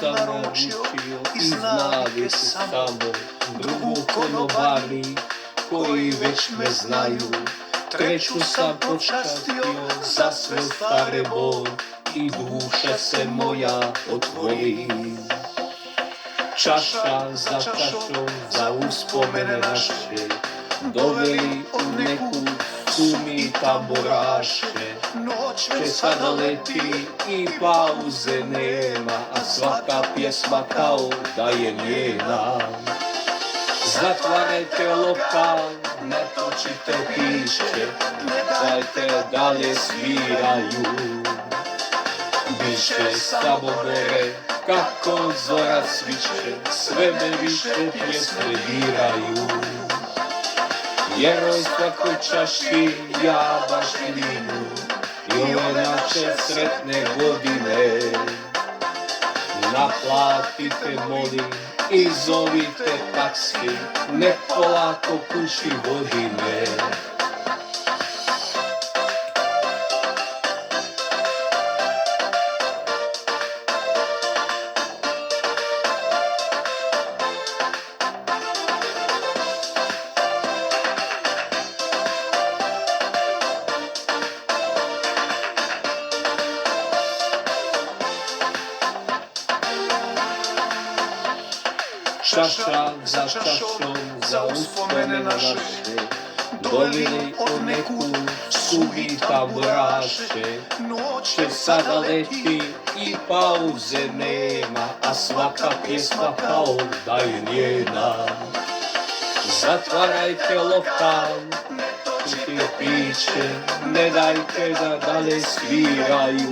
sam naručio iz navike samo drugu konobari koji već me znaju. Treću sam počastio za sve stare bol i duša se moja otvori. Čaša za čašom za uspomene naše doveli u neku sumi tamburaše. Noć već sada leti i pauze nema, a svaka pjesma kao da je njena. Zatvarajte lokal, ne točite piće, gledajte dalje sviraju. Biše Samobore, kako zora sviće, sve me više pjesme diraju. Jeroj svakoj čaši, ja baš vinu, i ove naše sretne godine. Naplatite, molim, i zovite taksi, nek polako kući vodi me. Čaša za čašom, za uspomene naše, doveli od neku suhi tamburaše. Noć će sada leti i pauze nema, a svaka pjesma kao da je njena. Zatvarajte lokal, ne točite piće, ne dajte da dalje sviraju.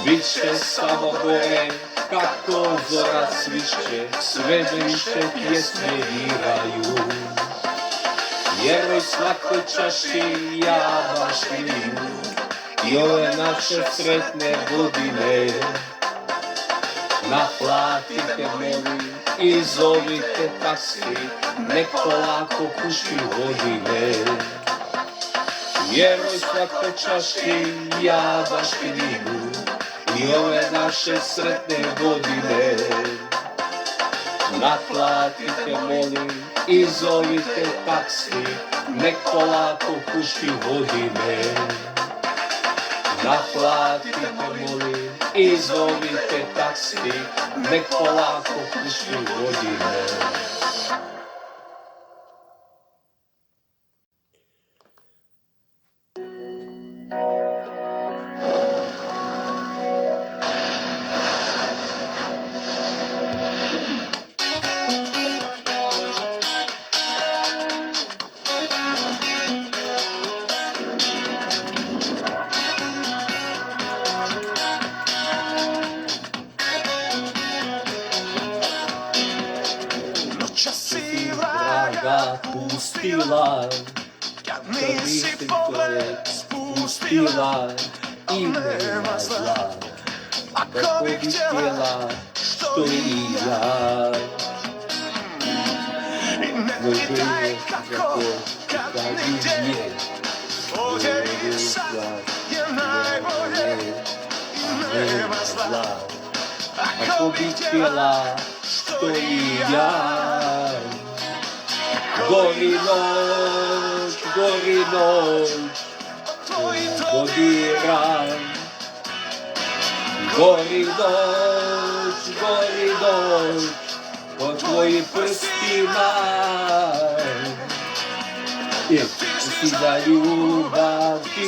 Biće Samobore, kako zora sviće, sve me više pjesme diraju. Jeroj svakoj čaši, ja baš vinu, i ove naše sretne godine. Naplatite, molim, i zovite taksi, nek polako kući vodi me. Jeroj svakoj čaši, ja baš vinu, i ove naše sretne godine. Naplatite, molim, i zovite taksi, nek polako kući vodi me. Naplatite, molim, i zovite taksi, nek polako kući vodi me. Pustila, kad nisi pogled spustila i nema zla. Ako bih htjela, što i ja. I ne pitaj kako, kad nigdje pođe i sad je najbolje i nema zla. Ako bih htjela, što i ja. Gori noć, dodiram. Gori noć, po tvojim prstima. Ti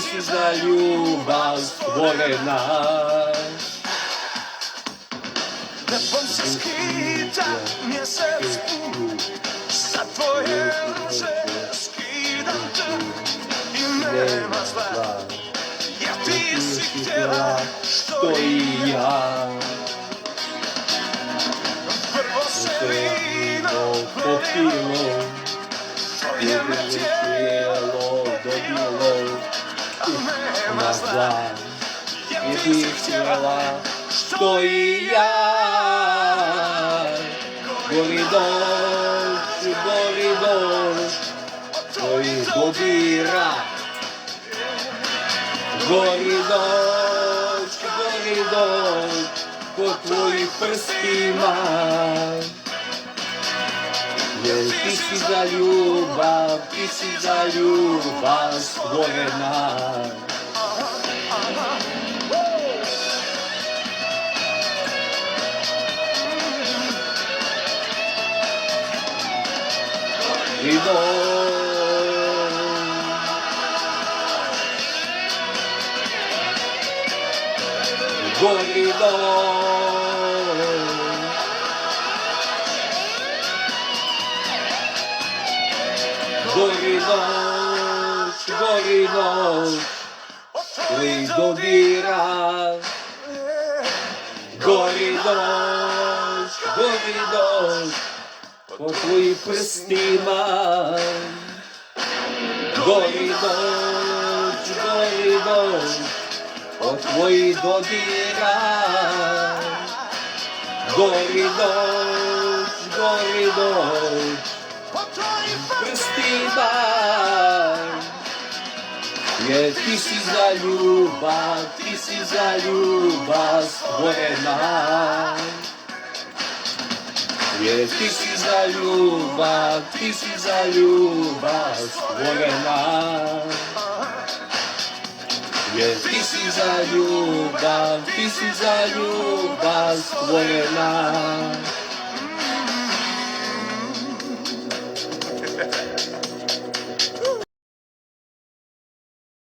si za ljubav stvorena. Nebom se skita mjesec za tvoje ruže skidam te i nema zla. Ja ti si htjela što i ja. Prvo se vino popilo, tvoje me tijelo dobilo, a nema zla. Ja ti si htjela što i ja. Gori doć, tvoj dodira. Gori doć, po твои прстима. Jer ti si za ljubav stvorena. Gori noć, koji dodira. Gori noć, po tvojim prstima. Gori noć, po tvojih dodira. Gori noć, prstima. Jer ti si za ljubav stvorena. Jer ti si za ljubav stvorena. Jer ti si za ljubav stvorena.